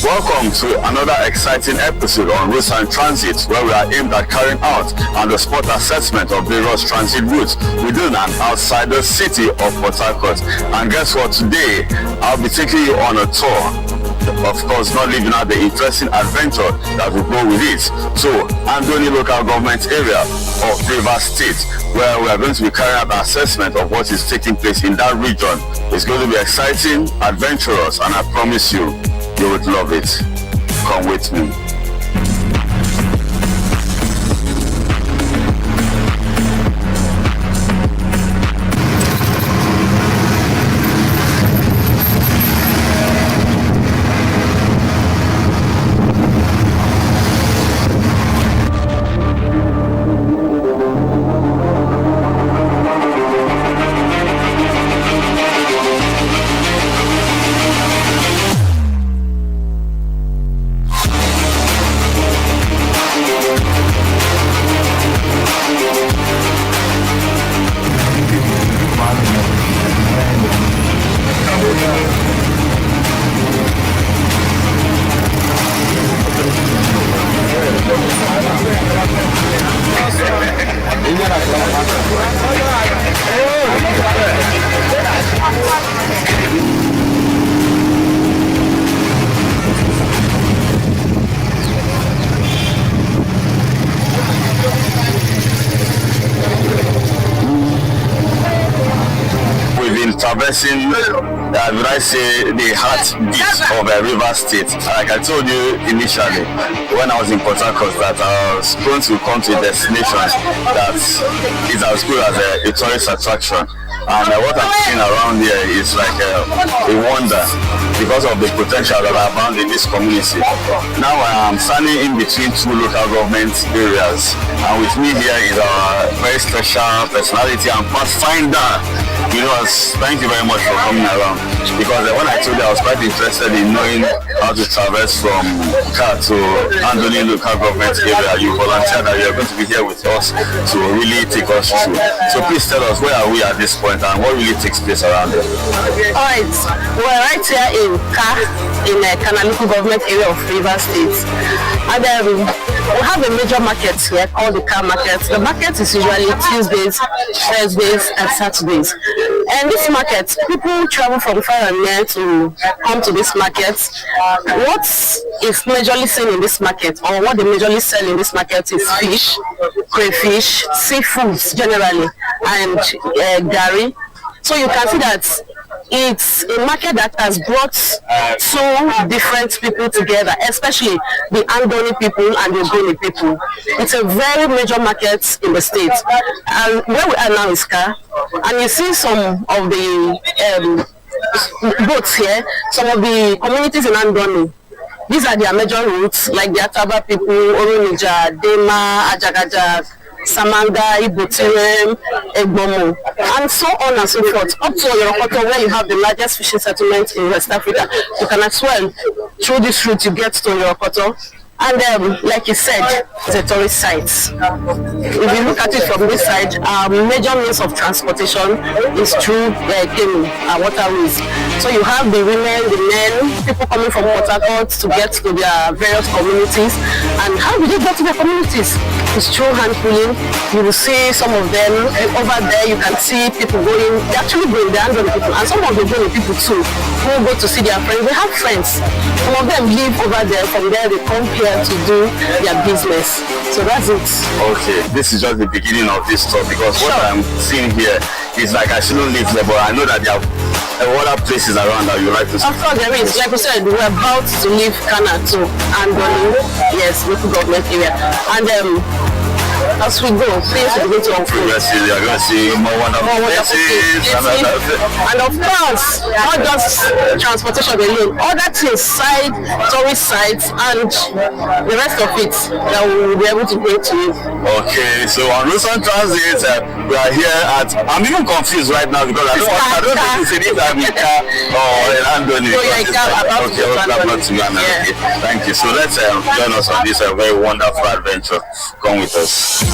Welcome to another exciting episode on Routes and Transit, where we are aimed at carrying out on the spot assessment of various transit routes within and outside the city of Port Harcourt. And guess what? Today, I'll be taking you on a tour. Of course, not leaving out the interesting adventure that will go with it. So, Andoni local government area of Rivers State, where we are going to be carrying out an assessment of what is taking place in that region. It's going to be exciting, adventurous, and I promise you, you would love it. Come with me. Traversing, would I say, the heartbeat of River State. Like I told you initially, when I was in Port Harcourt, that I was going to come to a destination that is as good as a tourist attraction. And what I'm seeing around here is like a wonder because of the potential that I found in this community. Now I am standing in between two local government areas, and with me here is our very special personality and pathfinder. Thank you very much for coming around, because when I told you I was quite interested in knowing how to traverse from Car to Andoni local government area, you volunteered that you are going to be here with us to really take us through. So please tell us, where are we at this point and what really takes place around here? Alright, we're right here in Car, in Kana local government area of Rivers State. And we have a major market here called the Car Market. The market is usually Tuesdays, Thursdays, and Saturdays. And this market, people travel from far and near to come to this market. What is majorly seen in this market, or what they majorly sell in this market, is fish, crayfish, seafoods generally, and gari. So you can see that it's a market that has brought two different people together, especially the Andoni people and the Ogoni people. It's a very major market in the state. And where we are now is Car, and you see some of the boats here, some of the communities in Andoni. These are their major routes, like the Ataba people, Oronija, Dema, Ajagaja, Samanga, Ibotirem, Egbomo, and so on and so forth, up to Yorokoto, where you have the largest fishing settlement in West Africa. You can as well, through this route, you get to Yorokoto. And like you said, it's a tourist site. If you look at it from this side, our major means of transportation is through canoe and waterways. So you have the women, the men, people coming from Port Harcourt to get to their various communities. And how do they get to their communities? It's through hand pulling. You will see some of them over there. You can see people going. They actually going there, and people, and some of the Ogoni people too, who go to see their friends. They have friends. Some of them live over there. From there, they come here to do their business. So that's it. Okay, this is just the beginning of this talk, because what I'm seeing here is like I shouldn't live there, but I know that there are other places around that you like to see. Of course there is. Like we said, we're about to leave Kana to Andoni, yes, local government area. And as we go, please we go to unfold. Yes, you are going to see more wonderful places. And of course, not just transportation alone, other things, tourist sites, and the rest of it that we will be able to bring to you. Okay, so on Routes and Transit, we are here at, I'm even confused right now because I don't know if it's either in Car or in Andoni. So you're in Car about to Okay, thank you. So let's join us on this very wonderful adventure. Come with us.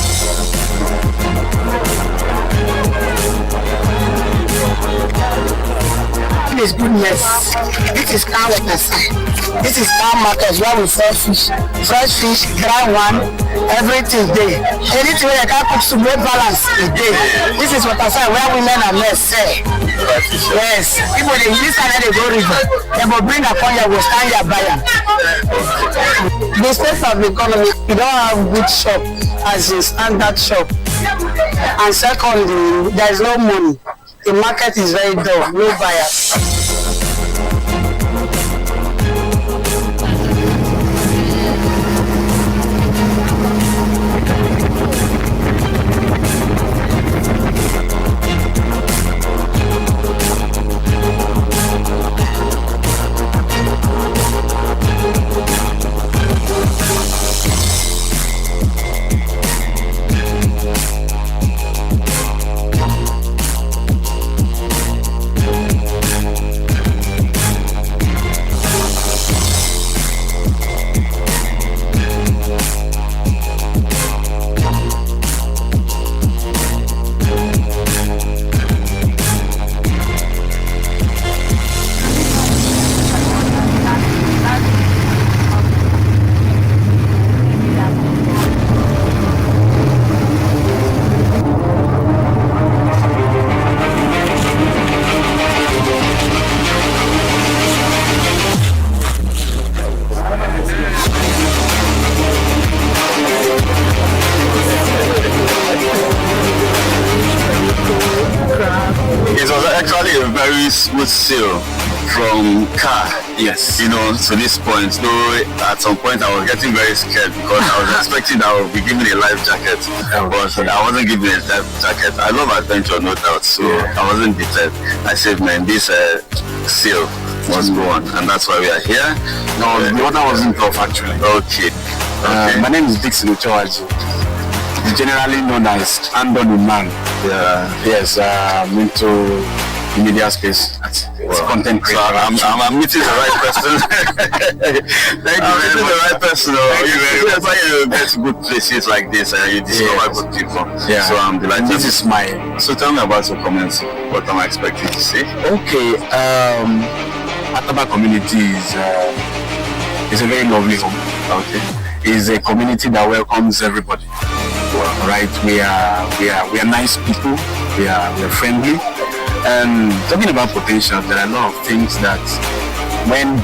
is goodness. This is car water side. This is car market where we sell fish. Fresh fish, dry one, everything there. Anything where you can cook to make balance is there. This is water side where women and men sell. Yes. People they use and they go river. They will bring upon your will stand your buyer. The state of the economy, you don't have good shop as a standard shop. And secondly, there is no money. The market is very dull, no buyers. Very smooth sail from car, yes, you know, to this point. Though at some point I was getting very scared because I was expecting that I would be given a life jacket, but I wasn't given a life jacket. I love adventure, no doubt, so I wasn't deterred. I said, man, this sail must go on, and that's why we are here. No, the water wasn't tough actually. Okay. My name is Dixon Uchowaji, generally known as Andoni Man. Yes, I'm into the media space. It's content creator. So I'm meeting the right person. Thank you very much. The right person. That's why you get to good places like this and you discover good people. Yeah. So I'm delighted. This is my. So tell me about your comments. What am I expecting to see? Okay. Ataba community is a very lovely home. Okay. It's a community that welcomes everybody. Right? We are nice people. We are friendly. And talking about potential, there are a lot of things that when you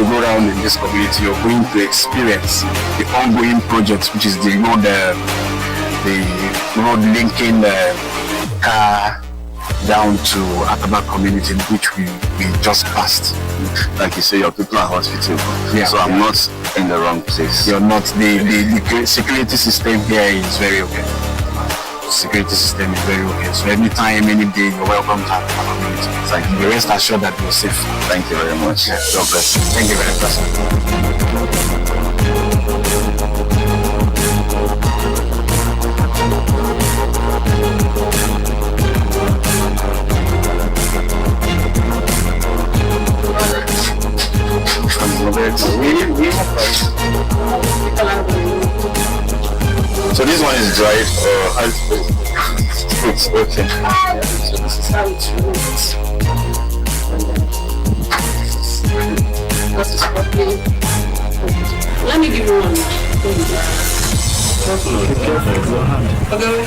go around in this community, you're going to experience the ongoing projects, which is the road linking car down to Ataba community, which we just passed. Like you say, your people are hospitable. So I'm not in the wrong place. You're not. The security system here is very okay. Security system is very okay. So anytime, any day, you're welcome to our community. Thank you. Be rest assured that you're safe. Thank you very much. God bless you. Thank you very much. So this one is dried or fruits? Okay. So this is how it looks. Let me give you one. Okay.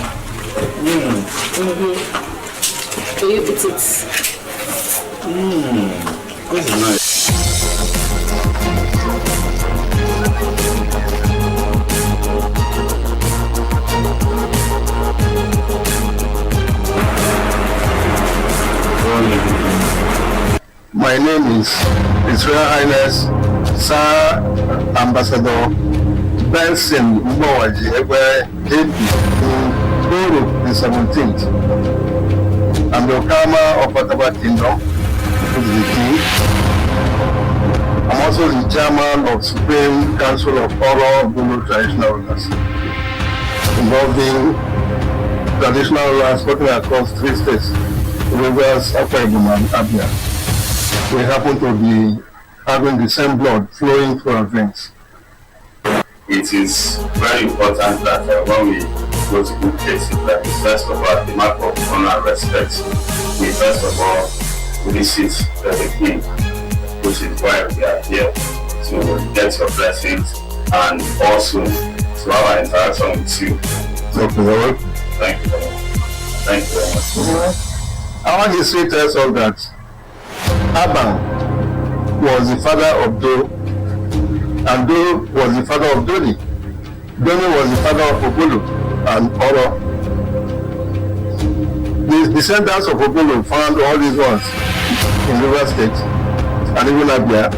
So you eat it. This is nice. My name is His Royal Highness Sir Ambassador Benson Mwaji Egbe JP in Goro the 17th. I'm the Okama of Ataba Kingdom, which is the king. I'm also the chairman of Supreme Council of Oro Gulu Traditional Rulers, involving traditional rulers working across 3 states, Rivers, Akwa Ibom, and Abia. We happen to be having the same blood flowing through our veins. It is very important that when we go to good places, that is first of all the mark of honor and respect. We first of all visit the king, which is why we are here, to get your blessings and also to have an interaction with you. Thank you very much. Thank you very much. Thank you very much. Our history tells us that Abang was the father of Do, and Do was the father of Doni. Doni was the father of Obolo and Oro. The descendants of Obolo found all these ones in River State and even Abia,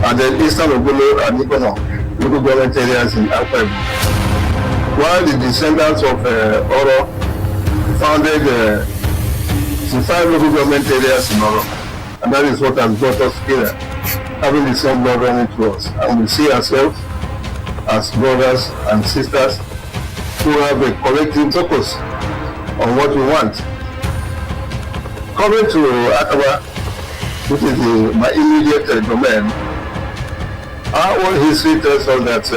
and then Eastern Obolo and Ikono, local government areas in Akwa Ibom. While the descendants of Oro founded the 5 local government areas in Oro, and that is what has brought us here, having the same blood running to us, and we see ourselves as brothers and sisters who have a collective focus on what we want. Coming to Akaba, which is my immediate domain, our own history tells us that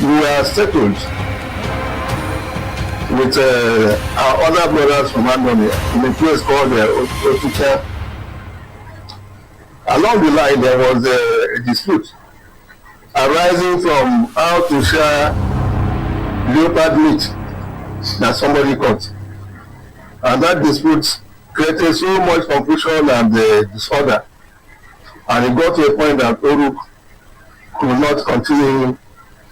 we are settled with our other brothers from Andoni in a place called Otucha. Along the line, there was a dispute arising from how to share leopard meat that somebody caught. And that dispute created so much confusion and disorder. And it got to a point that Oruk could not continue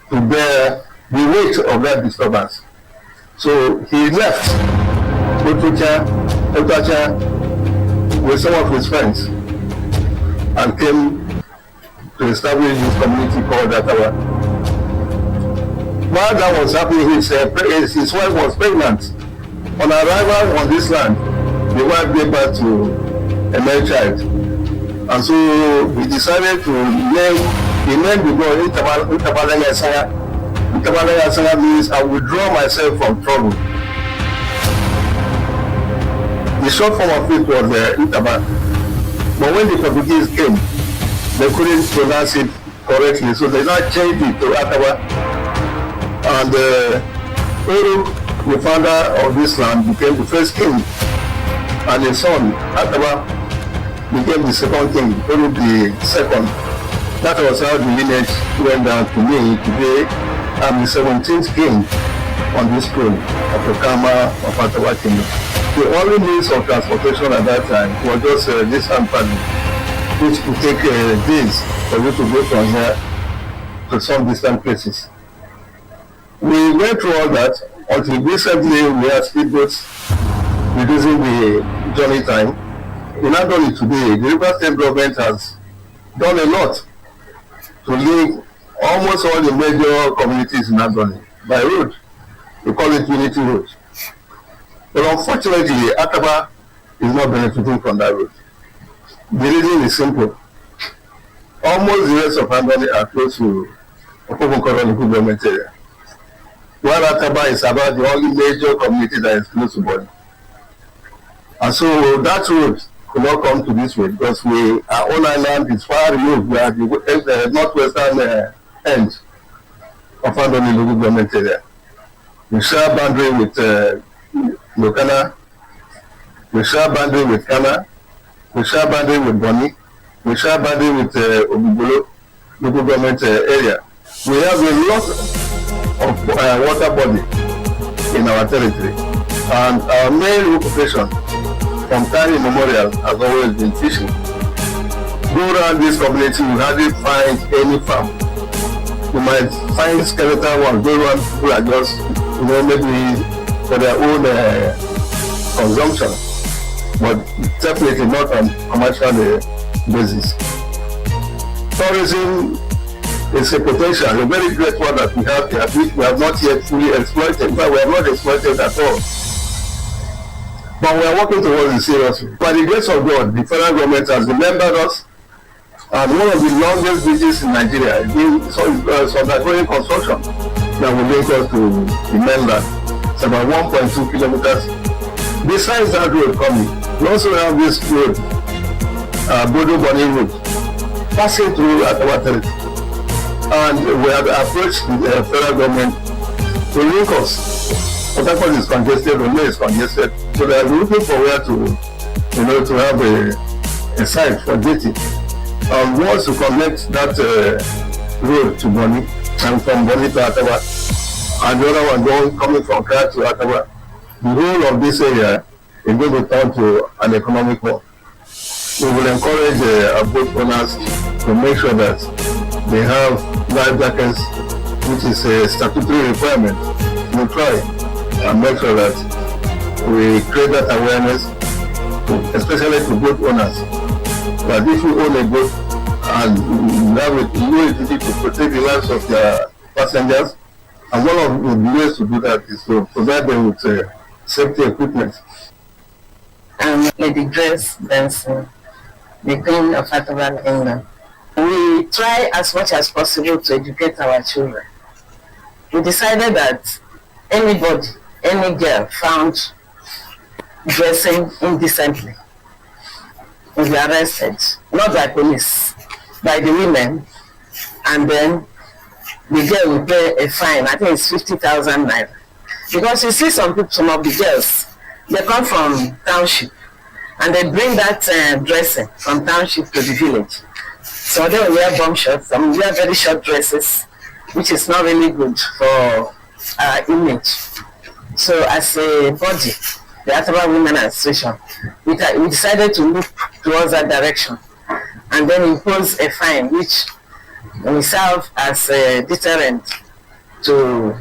to bear the weight of that disturbance. So he left Otucha with some of his friends and came to establish this community called Atawa. While that was happening, his wife was pregnant. On arrival on this land, the wife gave birth to a male child. And so he decided to name the boy Itabalaya Saya. Itabalaya Saya means I withdraw myself from trouble. The short form of it was Itaba. But when the Portuguese came, they couldn't pronounce it correctly, so they now changed it to Ataba. And Oruk, the founder of this land, became the first king, and his son Ataba became the second king, Oruk the second. That was how the lineage went down to me. Today, I'm the 17th king on this throne of the Kama of Ataba Kingdom. The only means of transportation at that time was just this hand paddle, which could take days for you to go from here to some distant places. We went through all that until recently we had speedboats reducing the journey time. In Andoni today, the River State government has done a lot to link almost all the major communities in Andoni by road. We call it Unity Road. But unfortunately, Akaba is not benefiting from that road. The reason is simple. Almost the rest of Andoni are close to Okobonkoro local government area, while Akaba is about the only major community that is close to Boni. And so that road could not come to this way because our own island is far removed. We are the northwestern end of Andoni local government area. We share boundary with Lokana, we share boundary with Kana, we share boundary with Boni, we share boundary with Obibolo local government area. We have a lot of water body in our territory, and our main occupation from time immemorial has always been fishing. Go around this community, you hardly find any farm. You might find skeletal ones, those ones who are just, maybe for their own consumption, but definitely not on commercial basis. Tourism is a potential, a very great one that we have here, which we have not yet fully exploited. In fact, we have not exploited at all. But we are working towards it seriously. By the grace of God, the federal government has remembered us, and one of the longest bridges in Nigeria is being undergoing construction that will link us to the mainland. It's about 1.2 kilometers. Besides that road coming, we also have this road, Bodo Boni Road, passing through our territory. And we have approached the federal government to link us. Port Harcourt is congested, Rome is congested, so they are looking for where to to have a site for dating. Once you connect that road to Bonny, and from Bonny to Atawa, and the other one coming from Kra to Atawa, the whole of this area is going to turn to an economic hub. We will encourage our boat owners to make sure that they have life jackets, which is a statutory requirement. We try and make sure that we create that awareness, especially to boat owners, that if you own a boat and have a duty to protect the lives of their passengers, and one of the ways to do that is to provide them with safety equipment. I'm Lady Grace Benson, the Queen of Ataban England. We try as much as possible to educate our children. We decided that anybody, any girl found dressing indecently will be arrested, not by police, by the women, and then the girl will pay a fine. I think it's 50,000 naira. Because you see some of the girls, they come from township and they bring that dressing from township to the village. So they will wear bomb shorts, some wear very short dresses, which is not really good for our image. So as a body, the Ataba Women Association, we decided to move towards that direction and then impose a fine which will serve as a deterrent to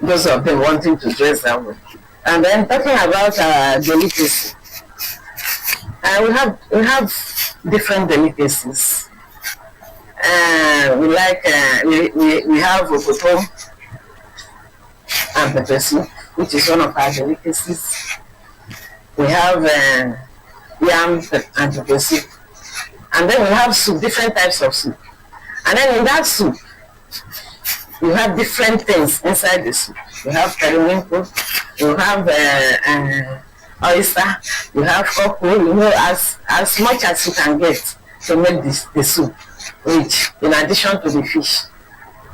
those of them wanting to dress that way. And then talking about delicacy, we have different delicacies. We have okoto and pepper soup, which is one of our delicacies. We have yam and pepper soup, and then we have soup, different types of soup. And then in that soup, you have different things inside the soup. You have periwinkle, you have oyster, you have cockle, as much as you can get to make the soup, which in addition to the fish,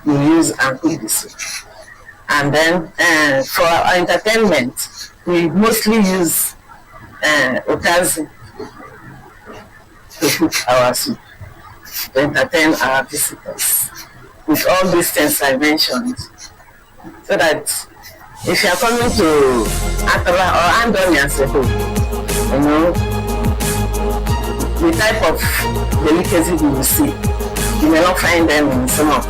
you use and cook the soup. And then for our entertainment, we mostly use okazi to cook our soup, to entertain our visitors with all these things I mentioned, so that if you are coming to Ataba or Andoni as a whole, the type of delicacies you will see, you may not find them in some of,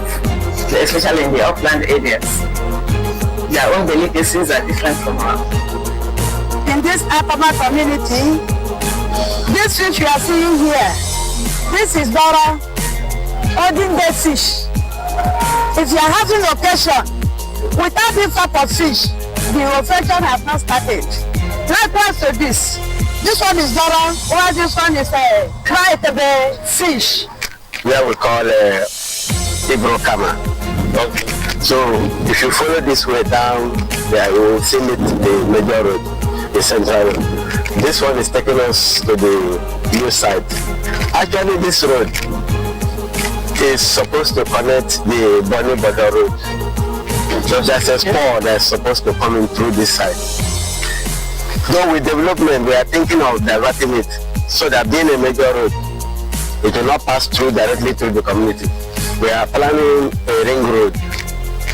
especially in the upland areas. Their own delicacies are different from ours. In this Ataba community, this fish you are seeing here, this is Dora, ordinary fish. If you are having occasion without this type of fish, the occasion has not started. Likewise to this one is Dora, while this one is a cry fish. Where we call Ibro Kama. Okay. So if you follow this way down there, you will see it, the major road, the central road. This one is taking us to the new site. Actually, this road is supposed to connect the Bonny Border Road. So there's a spur that's supposed to come in through this side. Though with development, we are thinking of diverting it so that being a major road, it will not pass through directly through the community. We are planning a ring road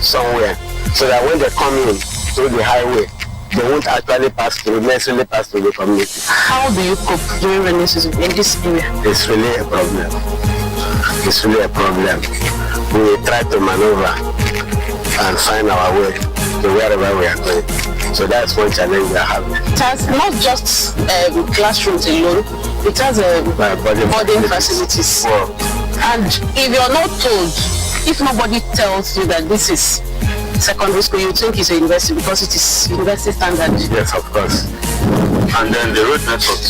somewhere so that when they come in through the highway, they won't actually necessarily pass through the community. How do you cope during rainy season in this area? It's really a problem. It's really a problem. We try to maneuver and find our way to wherever we are going. So that's one challenge we are having. It has not just classrooms alone, it has boarding facilities. Wow. And if you're not told, if nobody tells you that this is secondary school, you think it's a university because it is university standard. Yes, of course. And then the road network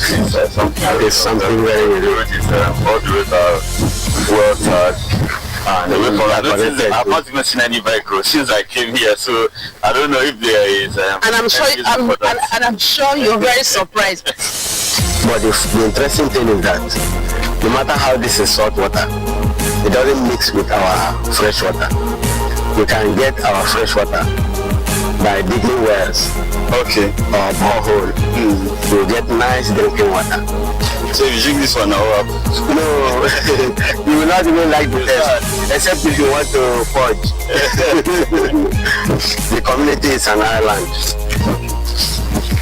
is something very good. All the roads are well charged. And I've not even seen any vehicle since I came here, so I don't know if there is. And I'm sure you're very surprised. But the interesting thing is that no matter how this is salt water, it doesn't mix with our fresh water. We can get our fresh water by digging wells Okay. or borehole, you get nice drinking water. So if you drink this one now, what happens? No, you will not even like the taste, except if you want to forge. The community is an island.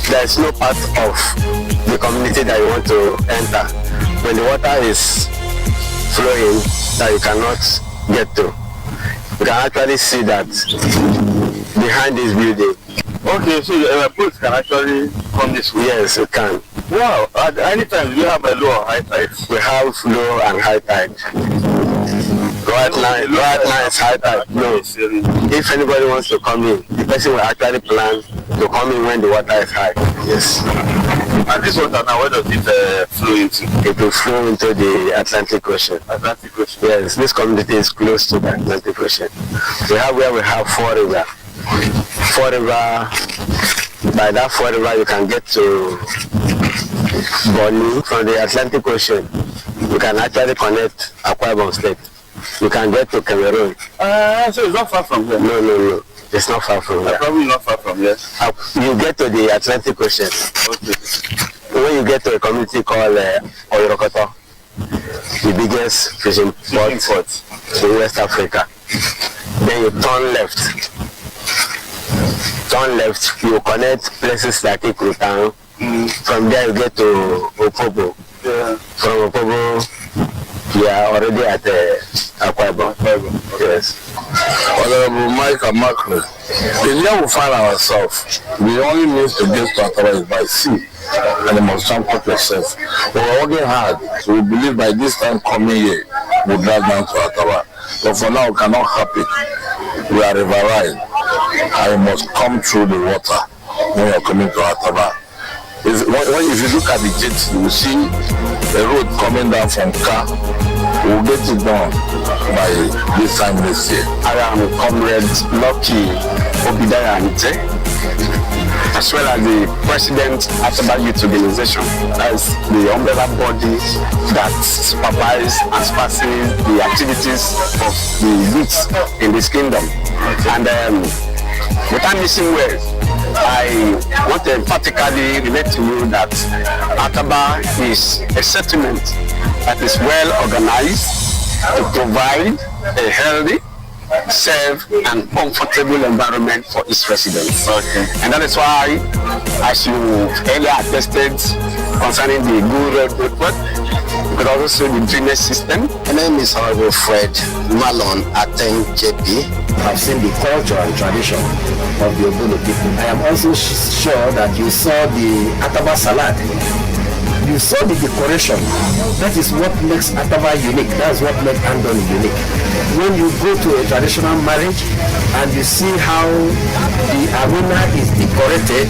There is no part of the community that you want to enter. When the water is flowing that you cannot get to, you can actually see that behind this building. Okay, so the boats can actually come this way? Yes, you can. Wow, at any time do you have a low or high tide? We have low and high tide. Right now it's high tide. No. If anybody wants to come in, the person will actually plan to come in when the water is high. Yes. And this water now, where does it flow into? It will flow into the Atlantic Ocean. Atlantic Ocean? Yes, this community is close to the Atlantic Ocean. We have four rivers. By that four river you can get to Bonny. From the Atlantic Ocean you can actually connect Akwa Ibom State. You can get to Cameroon. So it's not far from here? No. It's not far from here. Probably not far from here. You get to the Atlantic Ocean. Okay. When you get to a community called Oyorokoto, the biggest fishing port in West Africa, then you turn left. You connect places like Ikrutan. From there you get to Opobo. Yeah. From Opobo, you are already at Akwa Ibom. Yes. Honorable Mike Amakre, the year we find ourselves, the only means to get to Ottawa is by sea, and you must transport yourself. We are working hard, so we believe by this time coming year, we'll drive down to Ottawa. But for now, we cannot happy. We are riverine, and you must come through the water when you are coming to Ottawa. If you look at the jet, you will see a road coming down from Ka. We'll get it done by this time next year. I am Comrade Lucky Obidaya Ante, as well as the President Ataba Youth Organization. That's the umbrella body that supervises and supersedes the activities of the youth in this kingdom. And without missing words, I want to emphatically relate to you that Ataba is a settlement that is well organized to provide a healthy, safe and comfortable environment for its residents. Okay. And that is why, as you earlier attested concerning the good road network, you could also see the drainage system. My name is Honorable Fred Malon Aten JP. I've seen the culture and tradition of the Ogbono people. I am also sure that you saw the Ataba salad. You saw the decoration. That is what makes Ataba unique. That's what makes Andoni unique. When you go to a traditional marriage and you see how the arena is decorated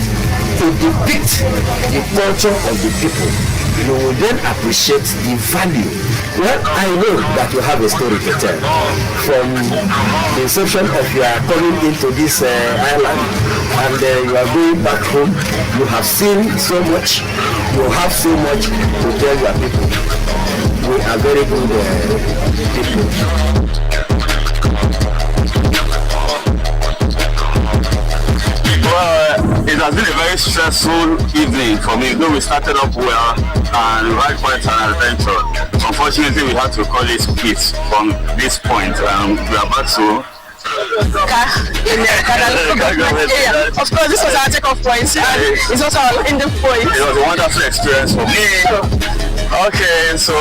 to depict the culture of the people, you will then appreciate the value. Well, I know that you have a story to tell. From the inception of your coming into this island and you are going back home, you have seen so much, you have so much to tell your people. We are very good people. Well, it has been a very stressful evening for me. Though we started up well and we had quite an adventure. Unfortunately, we had to call it quits from this point. We are about to. Of course, this was our take-off point, and it's also our ending point. It was a wonderful experience for me. Okay, so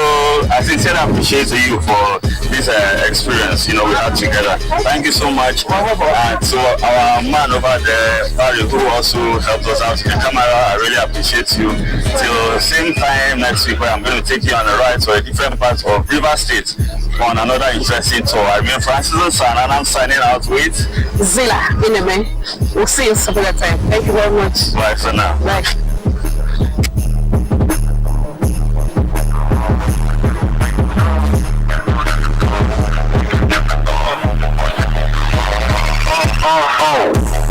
I sincerely appreciate you for this experience, we had together. Thank you so much. And to our man over there, Barry, who also helped us out in the camera, I really appreciate you. Till same time next week, where I'm going to take you on a ride to a different part of River State on another interesting tour. I've been Francis Nsan, and I'm signing out with Zilla Ineme. We'll see you some other time. Thank you very much. Bye for now. Bye. Oh.